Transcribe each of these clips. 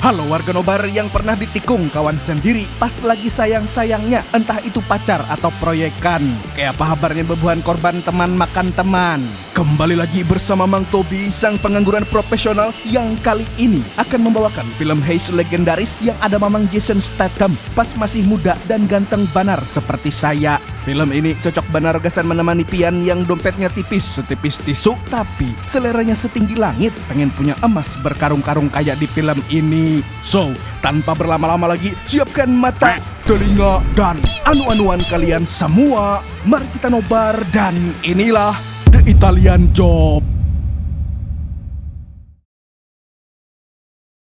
Halo warga nobar yang pernah ditikung kawan sendiri pas lagi sayang-sayangnya, entah itu pacar atau proyekan. Kayak apa kabarnya bebuhan korban teman makan teman? Kembali lagi bersama Mang Tobi, sang pengangguran profesional yang kali ini akan membawakan film heist legendaris yang ada Mamang Jason Statham pas masih muda dan ganteng banar seperti saya. Film ini cocok banar gasan menemani pian yang dompetnya tipis setipis tisu, tapi seleranya setinggi langit, pengen punya emas berkarung-karung kayak di film ini. So, tanpa berlama-lama lagi, siapkan mata, telinga, dan anu-anuan kalian semua. Mari kita nobar dan inilah The Italian Job.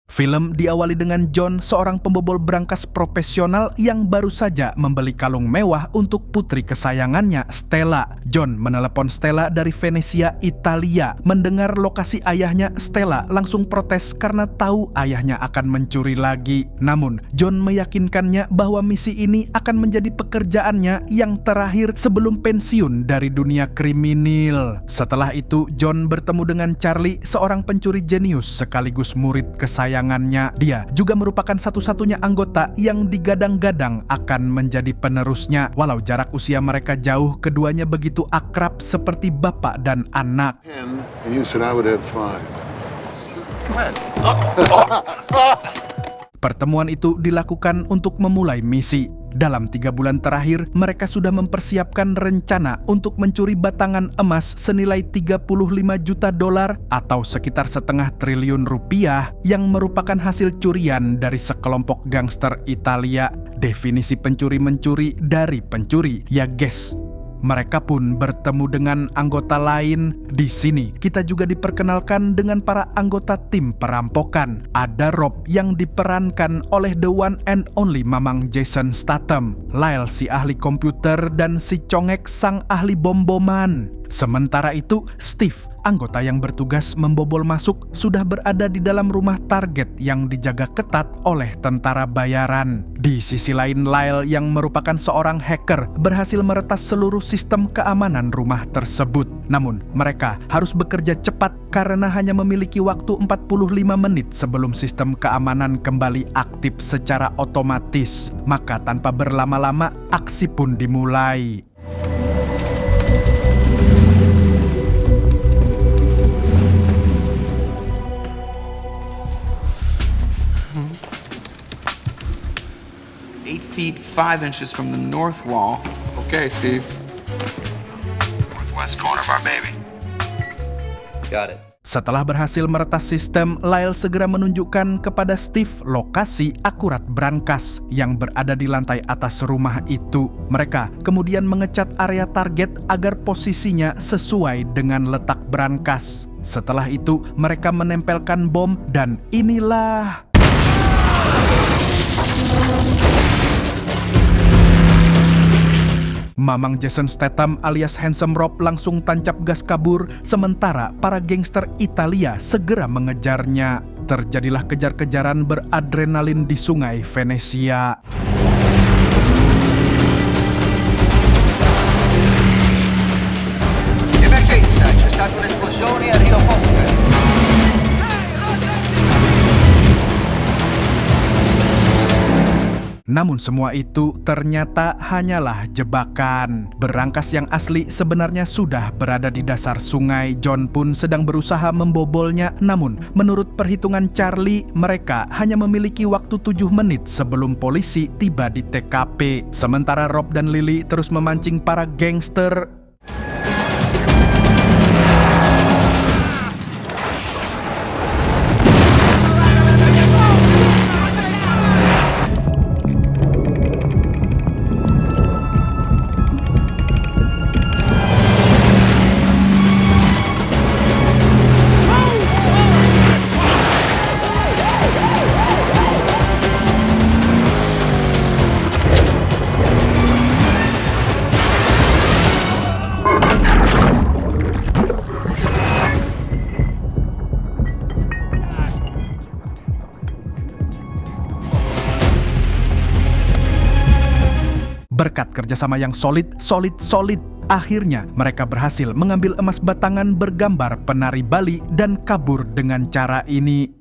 Film diawali dengan John, seorang pembobol brankas profesional yang baru saja membeli kalung mewah untuk putri kesayangannya, Stella. John menelepon Stella dari Venesia, Italia. Mendengar lokasi ayahnya, Stella langsung protes karena tahu ayahnya akan mencuri lagi. Namun, John meyakinkannya bahwa misi ini akan menjadi pekerjaannya yang terakhir sebelum pensiun dari dunia kriminal. Setelah itu, John bertemu dengan Charlie, seorang pencuri jenius sekaligus murid kesayangan. Dia juga merupakan satu-satunya anggota yang digadang-gadang akan menjadi penerusnya. Walau jarak usia mereka jauh, keduanya begitu akrab seperti bapak dan anak. Pertemuan itu dilakukan untuk memulai misi. Dalam 3 bulan terakhir, mereka sudah mempersiapkan rencana untuk mencuri batangan emas senilai 35 juta dolar atau sekitar setengah triliun rupiah yang merupakan hasil curian dari sekelompok gangster Italia. Definisi pencuri-mencuri dari pencuri, ya guys. Mereka pun bertemu dengan anggota lain. Di sini kita juga diperkenalkan dengan para anggota tim perampokan. Ada Rob yang diperankan oleh the one and only Mamang Jason Statham, Lyle si ahli komputer, dan si Congek sang ahli bom-boman. Sementara itu, Steve, anggota yang bertugas membobol masuk, sudah berada di dalam rumah target yang dijaga ketat oleh tentara bayaran. Di sisi lain, Lyle yang merupakan seorang hacker berhasil meretas seluruh sistem keamanan rumah tersebut. Namun, mereka harus bekerja cepat karena hanya memiliki waktu 45 menit sebelum sistem keamanan kembali aktif secara otomatis. Maka tanpa berlama-lama, aksi pun dimulai. Feet 5 inches from the north wall. Okay, Steve. Northwest corner of our baby. Got it. Setelah berhasil meretas sistem, Lyle segera menunjukkan kepada Steve lokasi akurat brankas yang berada di lantai atas rumah itu. Mereka kemudian mengecat area target agar posisinya sesuai dengan letak brankas. Setelah itu, mereka menempelkan bom dan inilah... Mamang Jason Statham alias Handsome Rob langsung tancap gas kabur, sementara para gangster Italia segera mengejarnya. Terjadilah kejar-kejaran beradrenalin di sungai Venesia. Namun semua itu ternyata hanyalah jebakan. Berangkas yang asli sebenarnya sudah berada di dasar sungai. John pun sedang berusaha membobolnya, namun menurut perhitungan Charlie, mereka hanya memiliki waktu 7 menit sebelum polisi tiba di TKP. Sementara Rob dan Lily terus memancing para gangster. Berkat kerjasama yang solid, akhirnya mereka berhasil mengambil emas batangan bergambar penari Bali dan kabur dengan cara ini.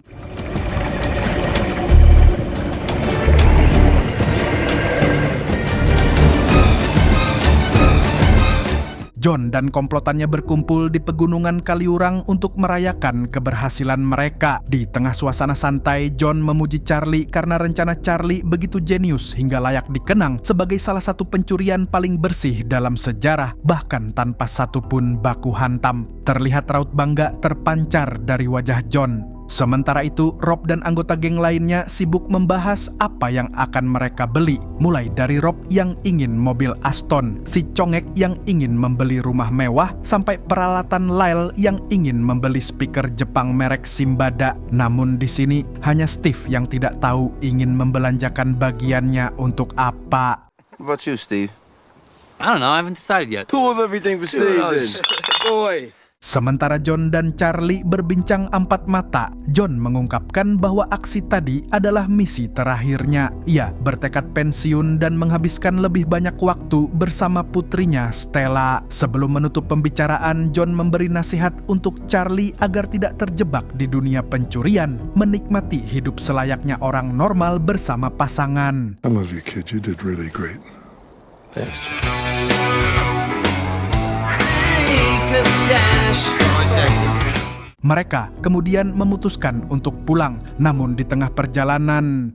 John dan komplotannya berkumpul di pegunungan Kaliurang untuk merayakan keberhasilan mereka. Di tengah suasana santai, John memuji Charlie karena rencana Charlie begitu jenius hingga layak dikenang sebagai salah satu pencurian paling bersih dalam sejarah, bahkan tanpa satupun baku hantam. Terlihat raut bangga terpancar dari wajah John. Sementara itu, Rob dan anggota geng lainnya sibuk membahas apa yang akan mereka beli. Mulai dari Rob yang ingin mobil Aston, si Congek yang ingin membeli rumah mewah, sampai peralatan Lyle yang ingin membeli speaker Jepang merek Simbada. Namun di sini hanya Steve yang tidak tahu ingin membelanjakan bagiannya untuk apa. What about you, Steve? I don't know. I haven't decided yet. Cool with everything for Steve then. Boy. Sementara John dan Charlie berbincang empat mata, John mengungkapkan bahwa aksi tadi adalah misi terakhirnya. Ia bertekad pensiun dan menghabiskan lebih banyak waktu bersama putrinya Stella. Sebelum menutup pembicaraan, John memberi nasihat untuk Charlie agar tidak terjebak di dunia pencurian, menikmati hidup selayaknya orang normal bersama pasangan. I love you, kid. You did really great. Thanks, Jim. Mereka kemudian memutuskan untuk pulang, namun di tengah perjalanan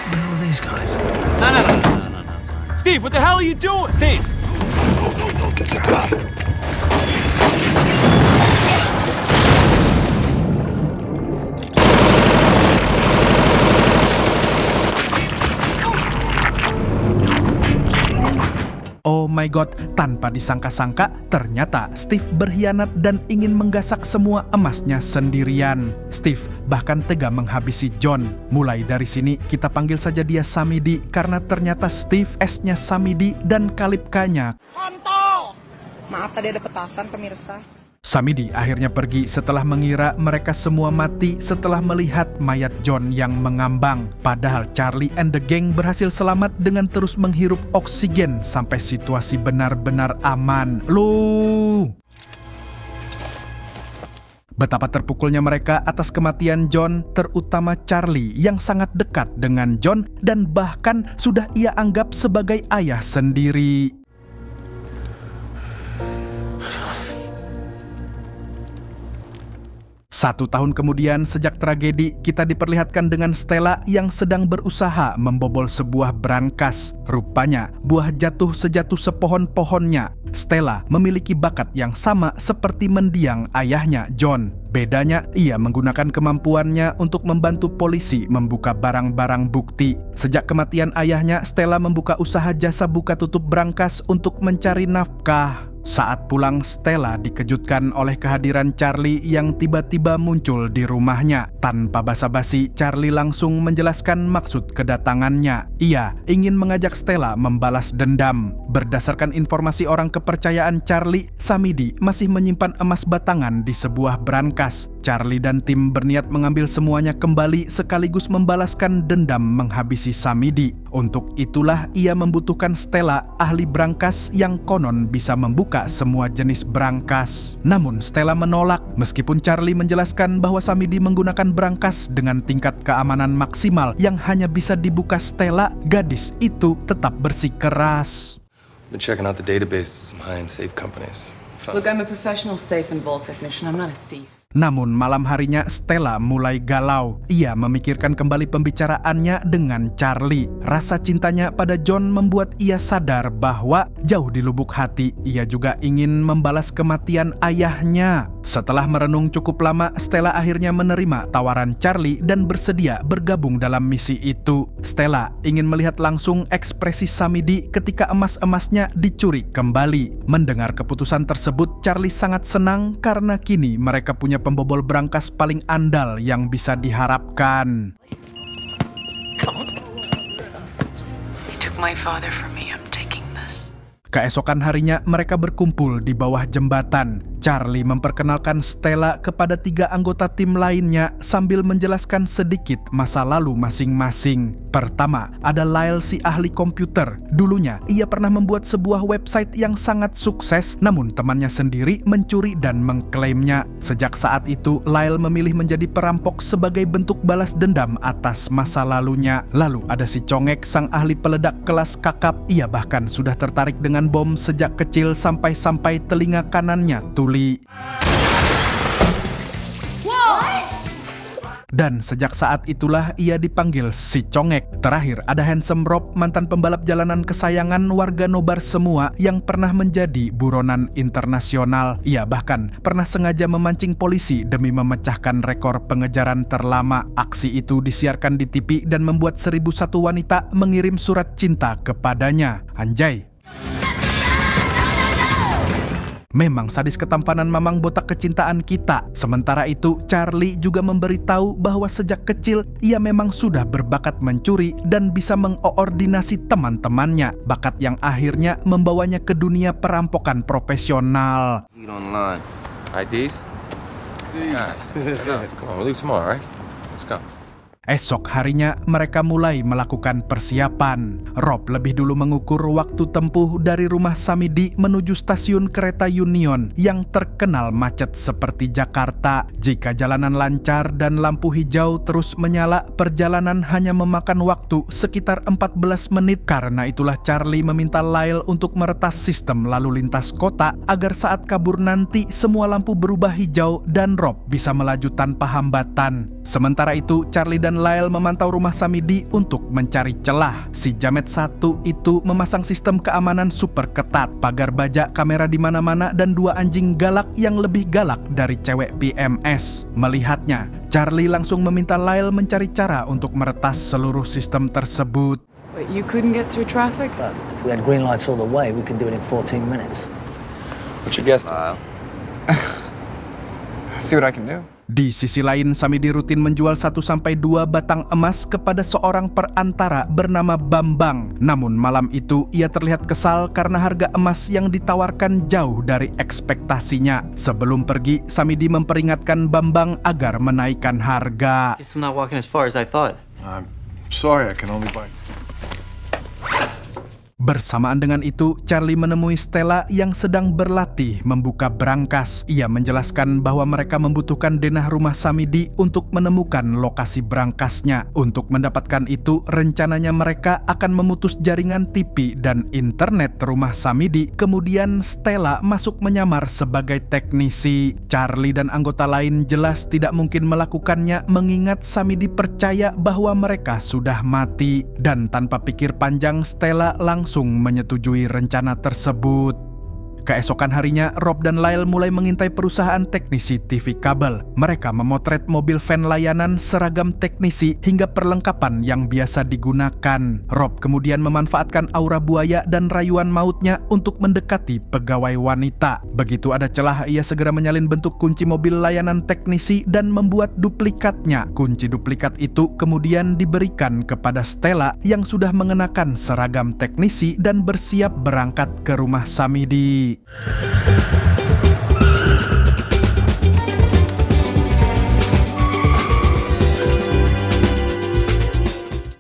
No. Steve, what the hell are you doing? Steve! oh my god, tanpa disangka-sangka, ternyata Steve berkhianat dan ingin menggasak semua emasnya sendirian. Steve bahkan tega menghabisi John. Mulai dari sini, kita panggil saja dia Samidi, karena ternyata Steve S-nya Samidi dan Kalipkanya. Kontol! Maaf tadi ada petasan pemirsa. Samidi akhirnya pergi setelah mengira mereka semua mati setelah melihat mayat John yang mengambang. Padahal Charlie and the gang berhasil selamat dengan terus menghirup oksigen sampai situasi benar-benar aman. Loh! Betapa terpukulnya mereka atas kematian John, terutama Charlie yang sangat dekat dengan John dan bahkan sudah ia anggap sebagai ayah sendiri. 1 tahun kemudian, sejak tragedi, kita diperlihatkan dengan Stella yang sedang berusaha membobol sebuah brankas. Rupanya, buah jatuh sejatuh sepohon-pohonnya. Stella memiliki bakat yang sama seperti mendiang ayahnya, John. Bedanya, ia menggunakan kemampuannya untuk membantu polisi membuka barang-barang bukti. Sejak kematian ayahnya, Stella membuka usaha jasa buka tutup brankas untuk mencari nafkah. Saat pulang, Stella dikejutkan oleh kehadiran Charlie yang tiba-tiba muncul di rumahnya. Tanpa basa-basi, Charlie langsung menjelaskan maksud kedatangannya. Ia ingin mengajak Stella membalas dendam. Berdasarkan informasi orang kepercayaan Charlie, Samidi masih menyimpan emas batangan di sebuah brankas. Charlie dan tim berniat mengambil semuanya kembali sekaligus membalaskan dendam menghabisi Samidi. Untuk itulah ia membutuhkan Stella, ahli brankas yang konon bisa membuka semua jenis brankas. Namun Stella menolak meskipun Charlie menjelaskan bahwa Samidi menggunakan brankas dengan tingkat keamanan maksimal yang hanya bisa dibuka Stella. Gadis itu tetap bersikeras. Been checking out the databases of some high-end safe companies. Look, I'm a professional safe and vault technician. I'm not a thief. Namun malam harinya Stella mulai galau. Ia memikirkan kembali pembicaraannya dengan Charlie. Rasa cintanya pada John membuat ia sadar bahwa jauh di lubuk hati ia juga ingin membalas kematian ayahnya. Setelah merenung cukup lama, Stella akhirnya menerima tawaran Charlie dan bersedia bergabung dalam misi itu. Stella ingin melihat langsung ekspresi Samidi ketika emas-emasnya dicuri kembali. Mendengar keputusan tersebut, Charlie sangat senang karena kini mereka punya pembobol brankas paling andal yang bisa diharapkan. He took my father from me. I'm taking this. Keesokan harinya mereka berkumpul di bawah jembatan. Charlie memperkenalkan Stella kepada 3 anggota tim lainnya sambil menjelaskan sedikit masa lalu masing-masing. Pertama, ada Lyle si ahli komputer. Dulunya, ia pernah membuat sebuah website yang sangat sukses, namun temannya sendiri mencuri dan mengklaimnya. Sejak saat itu, Lyle memilih menjadi perampok sebagai bentuk balas dendam atas masa lalunya. Lalu ada si Congek, sang ahli peledak kelas kakap. Ia bahkan sudah tertarik dengan bom sejak kecil sampai telinga kanannya tuli. Dan sejak saat itulah ia dipanggil si Congek. Terakhir ada Handsome Rob, mantan pembalap jalanan kesayangan warga nobar semua yang pernah menjadi buronan internasional. Ia bahkan pernah sengaja memancing polisi demi memecahkan rekor pengejaran terlama. Aksi itu disiarkan di TV dan membuat 1001 wanita mengirim surat cinta kepadanya. Anjay. Memang sadis ketampanan mamang botak kecintaan kita. Sementara itu, Charlie juga memberitahu bahwa sejak kecil ia memang sudah berbakat mencuri dan bisa mengoordinasi teman-temannya. Bakat yang akhirnya membawanya ke dunia perampokan profesional. Online. IDs? Guys, come on, we'll leave tomorrow, right? Let's go. Esok harinya mereka mulai melakukan persiapan. Rob lebih dulu mengukur waktu tempuh dari rumah Samidi menuju stasiun kereta Union yang terkenal macet seperti Jakarta. Jika jalanan lancar dan lampu hijau terus menyala, perjalanan hanya memakan waktu sekitar 14 menit. Karena itulah Charlie meminta Lyle untuk meretas sistem lalu lintas kota agar saat kabur nanti semua lampu berubah hijau dan Rob bisa melaju tanpa hambatan. Sementara itu, Charlie dan Lyle memantau rumah Samidi untuk mencari celah. Si Jamet 1 itu memasang sistem keamanan super ketat, pagar baja, kamera di mana-mana, dan 2 anjing galak yang lebih galak dari cewek PMS. Melihatnya, Charlie langsung meminta Lyle mencari cara untuk meretas seluruh sistem tersebut. But you couldn't get through traffic? But if we had green lights all the way, we can do it in 14 minutes. What's your guess? See what I can do. Di sisi lain, Samidi rutin menjual 1-2 batang emas kepada seorang perantara bernama Bambang. Namun malam itu ia terlihat kesal karena harga emas yang ditawarkan jauh dari ekspektasinya. Sebelum pergi, Samidi memperingatkan Bambang agar menaikkan harga. Guess I'm not walking as far as I thought. I'm sorry, I can only buy. Bersamaan dengan itu, Charlie menemui Stella yang sedang berlatih membuka brankas. Ia menjelaskan bahwa mereka membutuhkan denah rumah Samidi untuk menemukan lokasi brankasnya. Untuk mendapatkan itu, rencananya mereka akan memutus jaringan TV dan internet rumah Samidi. Kemudian Stella masuk menyamar sebagai teknisi. Charlie dan anggota lain jelas tidak mungkin melakukannya mengingat Samidi percaya bahwa mereka sudah mati. Dan tanpa pikir panjang, Stella langsung menyetujui rencana tersebut. Keesokan harinya, Rob dan Lyle mulai mengintai perusahaan teknisi TV kabel. Mereka memotret mobil van layanan, seragam teknisi, hingga perlengkapan yang biasa digunakan. Rob kemudian memanfaatkan aura buaya dan rayuan mautnya untuk mendekati pegawai wanita. Begitu ada celah, ia segera menyalin bentuk kunci mobil layanan teknisi dan membuat duplikatnya. Kunci duplikat itu kemudian diberikan kepada Stella yang sudah mengenakan seragam teknisi dan bersiap berangkat ke rumah Samidi.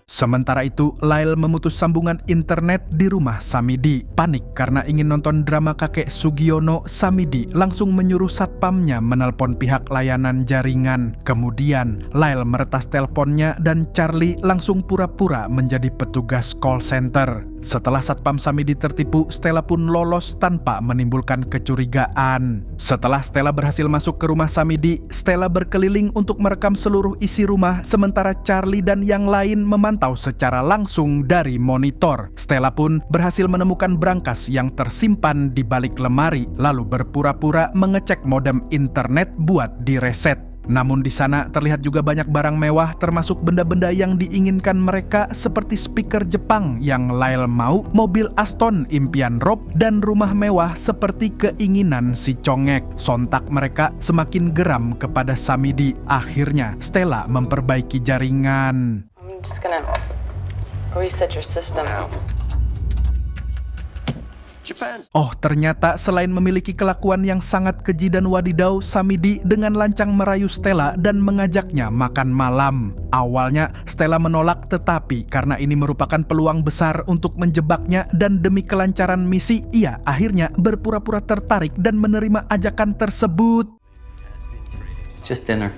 Sementara itu, Lyle memutus sambungan internet di rumah Samidi. Panik karena ingin nonton drama kakek Sugiono, Samidi langsung menyuruh satpamnya menelpon pihak layanan jaringan. Kemudian, Lyle meretas teleponnya dan Charlie langsung pura-pura menjadi petugas call center. Setelah satpam Samidi tertipu, Stella pun lolos tanpa menimbulkan kecurigaan. Setelah Stella berhasil masuk ke rumah Samidi, Stella berkeliling untuk merekam seluruh isi rumah, sementara Charlie dan yang lain memantau secara langsung dari monitor. Stella pun berhasil menemukan brankas yang tersimpan di balik lemari, lalu berpura-pura mengecek modem internet buat direset. Namun di sana terlihat juga banyak barang mewah termasuk benda-benda yang diinginkan mereka seperti speaker Jepang yang Lyle mau, mobil Aston impian Rob, dan rumah mewah seperti keinginan si Congek. Sontak mereka semakin geram kepada Samidi. Akhirnya Stella memperbaiki jaringan. I'm just gonna reset your system. Japan. Oh, ternyata selain memiliki kelakuan yang sangat keji dan wadidaw, Samidi dengan lancang merayu Stella dan mengajaknya makan malam. Awalnya Stella menolak, tetapi karena ini merupakan peluang besar untuk menjebaknya dan demi kelancaran misi, ia akhirnya berpura-pura tertarik dan menerima ajakan tersebut. It's just dinner.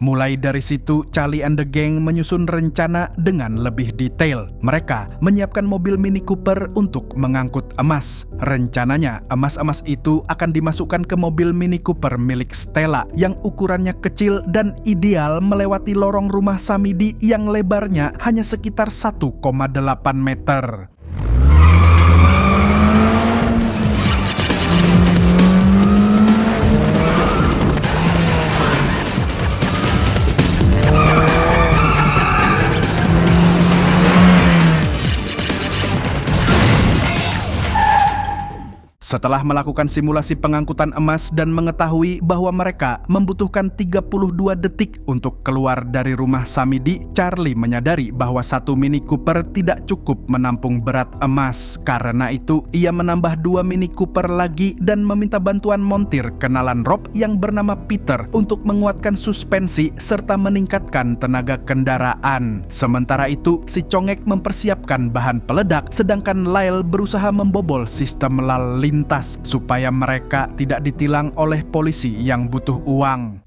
Mulai dari situ, Charlie and the Gang menyusun rencana dengan lebih detail. Mereka menyiapkan mobil Mini Cooper untuk mengangkut emas. Rencananya, emas-emas itu akan dimasukkan ke mobil Mini Cooper milik Stella yang ukurannya kecil dan ideal melewati lorong rumah Samidi yang lebarnya hanya sekitar 1,8 meter. Setelah melakukan simulasi pengangkutan emas dan mengetahui bahwa mereka membutuhkan 32 detik untuk keluar dari rumah Samidi, Charlie menyadari bahwa satu Mini Cooper tidak cukup menampung berat emas. Karena itu, ia menambah 2 Mini Cooper lagi dan meminta bantuan montir kenalan Rob yang bernama Peter untuk menguatkan suspensi serta meningkatkan tenaga kendaraan. Sementara itu, si Congek mempersiapkan bahan peledak, sedangkan Lyle berusaha membobol sistem lalu lintas supaya mereka tidak ditilang oleh polisi yang butuh uang.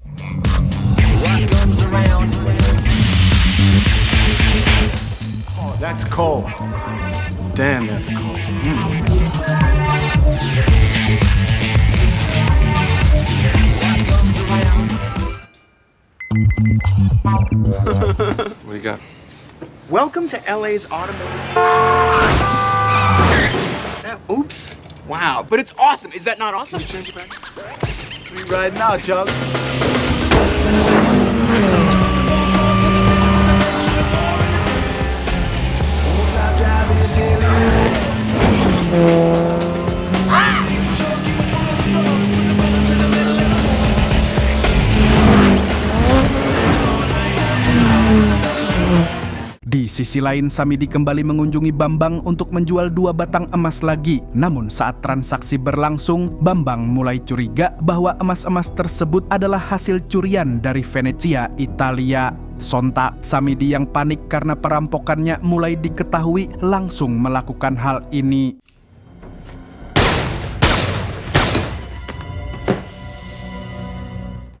Oh, that's cold. Damn, that's cold. What do you got? Welcome to LA's automotive. Oops. Wow, but it's awesome. Is that not awesome? Can you change it back? We ride now, Charlie. Di sisi lain, Samidi kembali mengunjungi Bambang untuk menjual 2 batang emas lagi. Namun saat transaksi berlangsung, Bambang mulai curiga bahwa emas-emas tersebut adalah hasil curian dari Venetia, Italia. Sontak, Samidi yang panik karena perampokannya mulai diketahui langsung melakukan hal ini.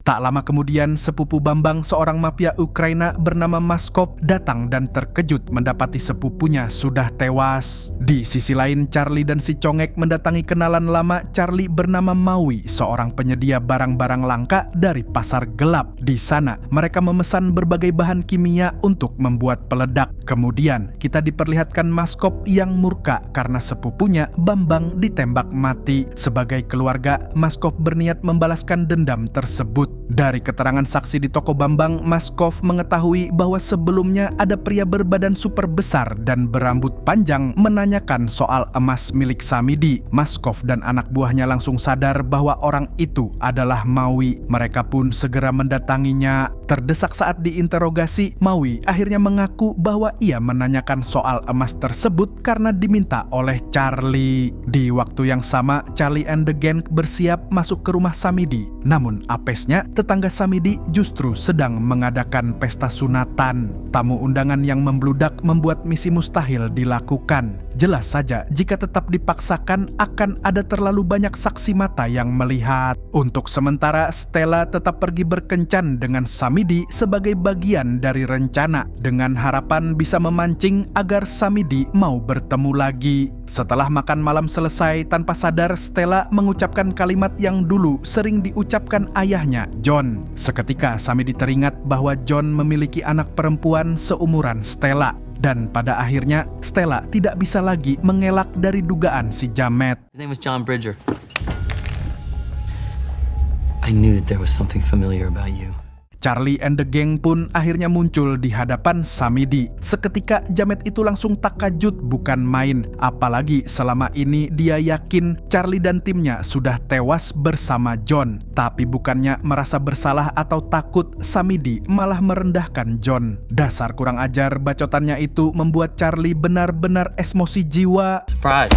Tak lama kemudian, sepupu Bambang, seorang mafia Ukraina bernama Maskov, datang dan terkejut mendapati sepupunya sudah tewas. Di sisi lain, Charlie dan si Congek mendatangi kenalan lama Charlie bernama Maui, seorang penyedia barang-barang langka dari pasar gelap. Di sana, mereka memesan berbagai bahan kimia untuk membuat peledak. Kemudian, kita diperlihatkan Maskov yang murka karena sepupunya Bambang ditembak mati. Sebagai keluarga, Maskov berniat membalaskan dendam tersebut. Dari keterangan saksi di toko Bambang, Maskov mengetahui bahwa sebelumnya ada pria berbadan super besar dan berambut panjang menanyakan soal emas milik Samidi. Maskov dan anak buahnya langsung sadar bahwa orang itu adalah Maui. Mereka pun segera mendatanginya. Terdesak saat diinterogasi, Maui akhirnya mengaku bahwa ia menanyakan soal emas tersebut karena diminta oleh Charlie. Di waktu yang sama, Charlie and the Gang bersiap masuk ke rumah Samidi. Namun apesnya, tetangga Samidi justru sedang mengadakan pesta sunatan. Tamu undangan yang membludak membuat misi mustahil dilakukan. Jelas saja, jika tetap dipaksakan akan ada terlalu banyak saksi mata yang melihat. Untuk sementara, Stella tetap pergi berkencan dengan Samidi sebagai bagian dari rencana, dengan harapan bisa memancing agar Samidi mau bertemu lagi. Setelah makan malam selesai, tanpa sadar Stella mengucapkan kalimat yang dulu sering diucapkan ayahnya, John. Seketika Samidi teringat bahwa John memiliki anak perempuan seumuran Stella. Dan pada akhirnya Stella tidak bisa lagi mengelak dari dugaan si jamet. His name was John Bridger. I knew that there was something familiar about you. Charlie and the Gang pun akhirnya muncul di hadapan Samidi. Seketika jamet itu langsung takjub bukan main. Apalagi selama ini dia yakin Charlie dan timnya sudah tewas bersama John. Tapi bukannya merasa bersalah atau takut, Samidi malah merendahkan John. Dasar kurang ajar, bacotannya itu membuat Charlie benar-benar emosi jiwa. Surprise.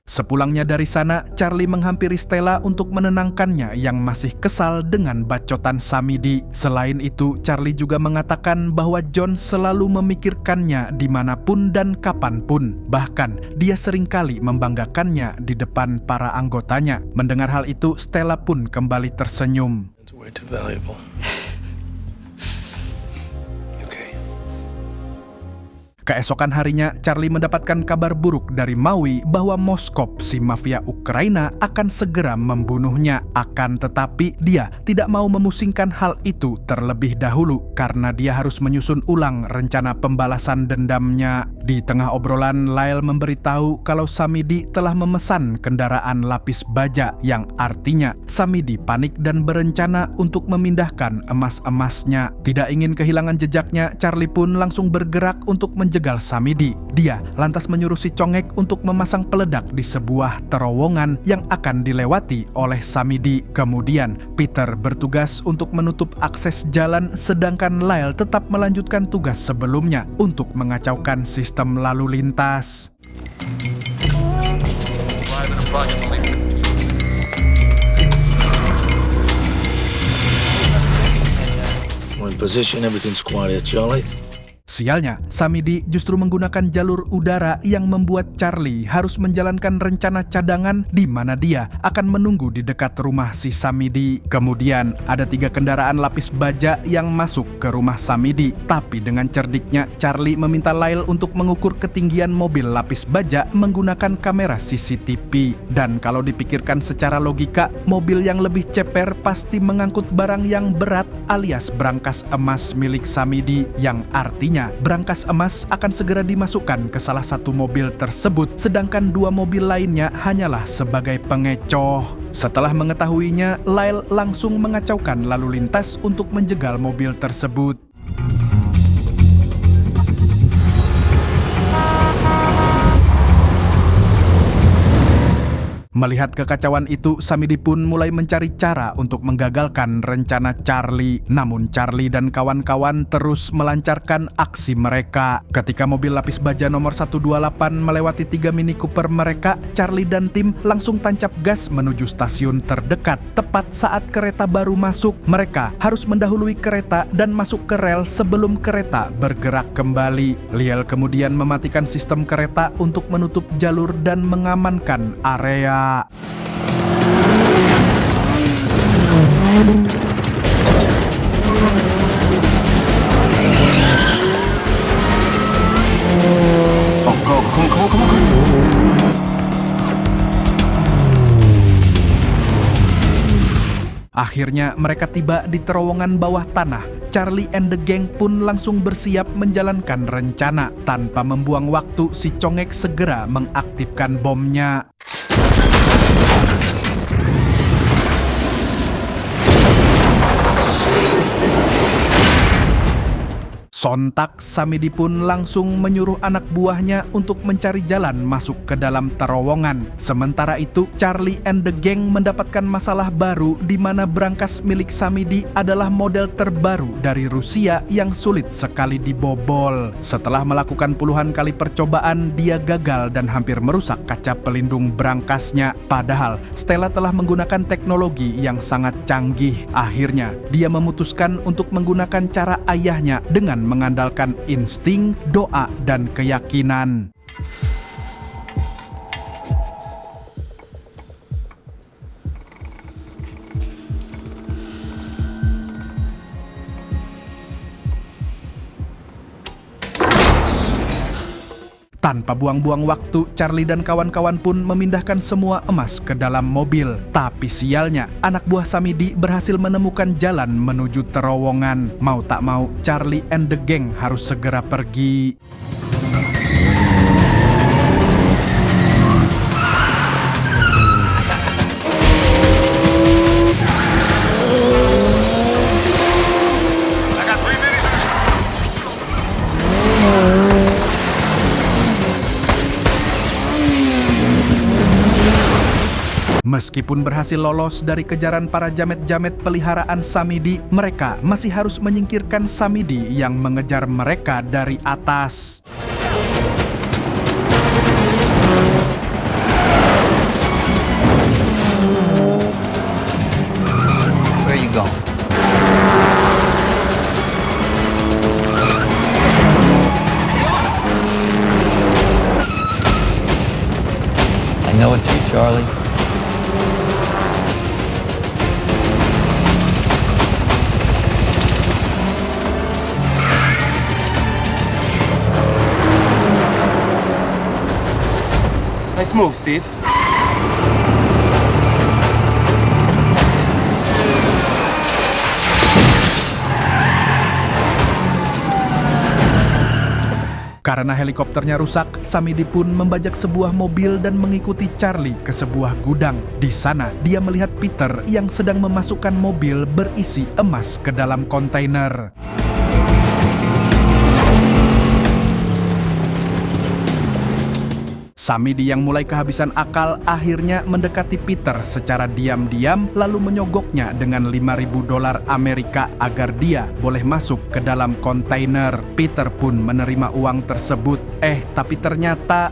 Sepulangnya dari sana, Charlie menghampiri Stella untuk menenangkannya yang masih kesal dengan bacotan Samidi. Selain itu, Charlie juga mengatakan bahwa John selalu memikirkannya dimanapun dan kapanpun. Bahkan, dia seringkali membanggakannya di depan para anggotanya. Mendengar hal itu, Stella pun kembali tersenyum. It's way too valuable. Okay. Keesokan harinya, Charlie mendapatkan kabar buruk dari Maui bahwa Moskov, si mafia Ukraina, akan segera membunuhnya. Akan tetapi, dia tidak mau memusingkan hal itu terlebih dahulu karena dia harus menyusun ulang rencana pembalasan dendamnya. Di tengah obrolan, Lyle memberitahu kalau Samidi telah memesan kendaraan lapis baja, yang artinya Samidi panik dan berencana untuk memindahkan emas-emasnya. Tidak ingin kehilangan jejaknya, Charlie pun langsung bergerak untuk menjegal Samidi. Dia lantas menyuruh si Congek untuk memasang peledak di sebuah terowongan yang akan dilewati oleh Samidi. Kemudian Peter bertugas untuk menutup akses jalan, sedangkan Lyle tetap melanjutkan tugas sebelumnya untuk mengacaukan sistem lalu lintas. We're in position, everything's quiet, Charlie. Sialnya, Samidi justru menggunakan jalur udara yang membuat Charlie harus menjalankan rencana cadangan di mana dia akan menunggu di dekat rumah si Samidi. Kemudian, ada 3 kendaraan lapis baja yang masuk ke rumah Samidi. Tapi dengan cerdiknya, Charlie meminta Lyle untuk mengukur ketinggian mobil lapis baja menggunakan kamera CCTV. Dan kalau dipikirkan secara logika, mobil yang lebih ceper pasti mengangkut barang yang berat alias brankas emas milik Samidi, yang artinya brankas emas akan segera dimasukkan ke salah satu mobil tersebut, sedangkan 2 mobil lainnya hanyalah sebagai pengecoh. Setelah mengetahuinya, Lyle langsung mengacaukan lalu lintas untuk menjegal mobil tersebut. Melihat kekacauan itu, Samidi pun mulai mencari cara untuk menggagalkan rencana Charlie. Namun Charlie dan kawan-kawan terus melancarkan aksi mereka. Ketika mobil lapis baja nomor 128 melewati 3 Mini Cooper mereka, Charlie dan tim langsung tancap gas menuju stasiun terdekat. Tepat saat kereta baru masuk, mereka harus mendahului kereta dan masuk ke rel sebelum kereta bergerak kembali. Lyle kemudian mematikan sistem kereta untuk menutup jalur dan mengamankan area. Akhirnya mereka tiba di terowongan bawah tanah. Charlie and the gang pun langsung bersiap menjalankan rencana. Tanpa membuang waktu, si Congek segera mengaktifkan bomnya. Sontak, Samidi pun langsung menyuruh anak buahnya untuk mencari jalan masuk ke dalam terowongan. Sementara itu, Charlie and the gang mendapatkan masalah baru di mana brankas milik Samidi adalah model terbaru dari Rusia yang sulit sekali dibobol. Setelah melakukan puluhan kali percobaan, dia gagal dan hampir merusak kaca pelindung brankasnya. Padahal, Stella telah menggunakan teknologi yang sangat canggih. Akhirnya, dia memutuskan untuk menggunakan cara ayahnya dengan mengandalkan insting, doa, dan keyakinan. Tanpa buang-buang waktu, Charlie dan kawan-kawan pun memindahkan semua emas ke dalam mobil. Tapi sialnya, anak buah Samidi berhasil menemukan jalan menuju terowongan. Mau tak mau, Charlie and the gang harus segera pergi. Meskipun berhasil lolos dari kejaran para jamet-jamet peliharaan Samidi, mereka masih harus menyingkirkan Samidi yang mengejar mereka dari atas. going. I know it's you, Charlie. Nice move, Steve. Karena helikopternya rusak, Samidi pun membajak sebuah mobil dan mengikuti Charlie ke sebuah gudang. Di sana, dia melihat Peter yang sedang memasukkan mobil berisi emas ke dalam kontainer. Samidi yang mulai kehabisan akal akhirnya mendekati Peter secara diam-diam lalu menyogoknya dengan $5.000 Amerika agar dia boleh masuk ke dalam kontainer. Peter pun menerima uang tersebut. Tapi ternyata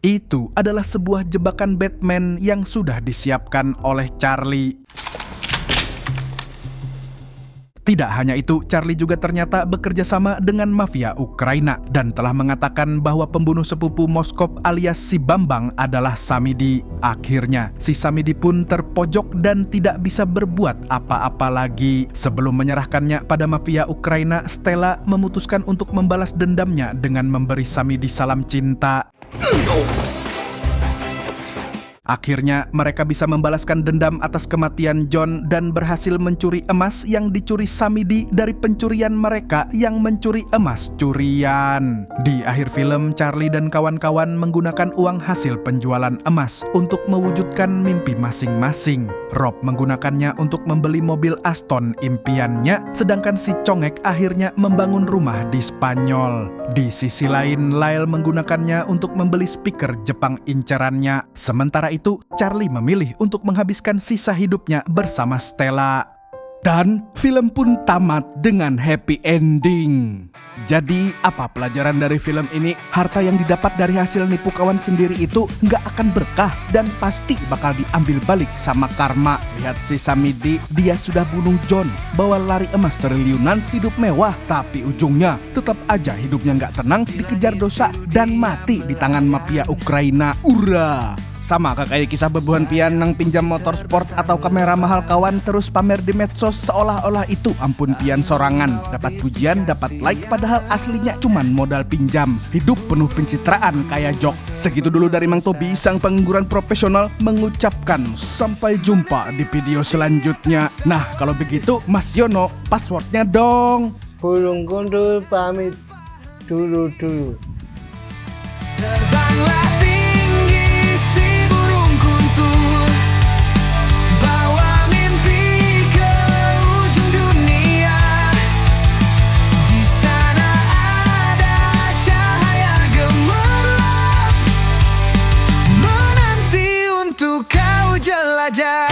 itu adalah sebuah jebakan Batman yang sudah disiapkan oleh Charlie. Tidak hanya itu, Charlie juga ternyata bekerja sama dengan mafia Ukraina dan telah mengatakan bahwa pembunuh sepupu Moskov alias si Bambang adalah Samidi. Akhirnya, si Samidi pun terpojok dan tidak bisa berbuat apa-apa lagi. Sebelum menyerahkannya pada mafia Ukraina, Stella memutuskan untuk membalas dendamnya dengan memberi Samidi salam cinta. Akhirnya, mereka bisa membalaskan dendam atas kematian John dan berhasil mencuri emas yang dicuri Samidi dari pencurian mereka yang mencuri emas curian. Di akhir film, Charlie dan kawan-kawan menggunakan uang hasil penjualan emas untuk mewujudkan mimpi masing-masing. Rob menggunakannya untuk membeli mobil Aston impiannya, sedangkan si Congek akhirnya membangun rumah di Spanyol. Di sisi lain, Lyle menggunakannya untuk membeli speaker Jepang incerannya. Sementara itu, Charlie memilih untuk menghabiskan sisa hidupnya bersama Stella. Dan film pun tamat dengan happy ending. Jadi, apa pelajaran dari film ini? Harta yang didapat dari hasil nipu kawan sendiri itu nggak akan berkah dan pasti bakal diambil balik sama karma. Lihat si Samidi, dia sudah bunuh John, bawa lari emas triliunan, hidup mewah, tapi ujungnya tetap aja hidupnya nggak tenang, dikejar dosa dan mati di tangan mafia Ukraina. Ura! Sama kayak kisah bebuhan pian nang pinjam motor sport atau kamera mahal kawan terus pamer di medsos seolah-olah itu ampun pian sorangan. Dapat pujian, dapat like padahal aslinya cuman modal pinjam. Hidup penuh pencitraan kayak jok. Segitu dulu dari Mang Tobi, sang pengangguran profesional mengucapkan sampai jumpa di video selanjutnya. Nah, kalau begitu Mas Yono, passwordnya dong. Burung gundul pamit dulu. Terbanglah tinggi si burung kuntul, bawa mimpi ke ujung dunia. Di sana ada cahaya gemerlap, menanti untuk kau jelajah.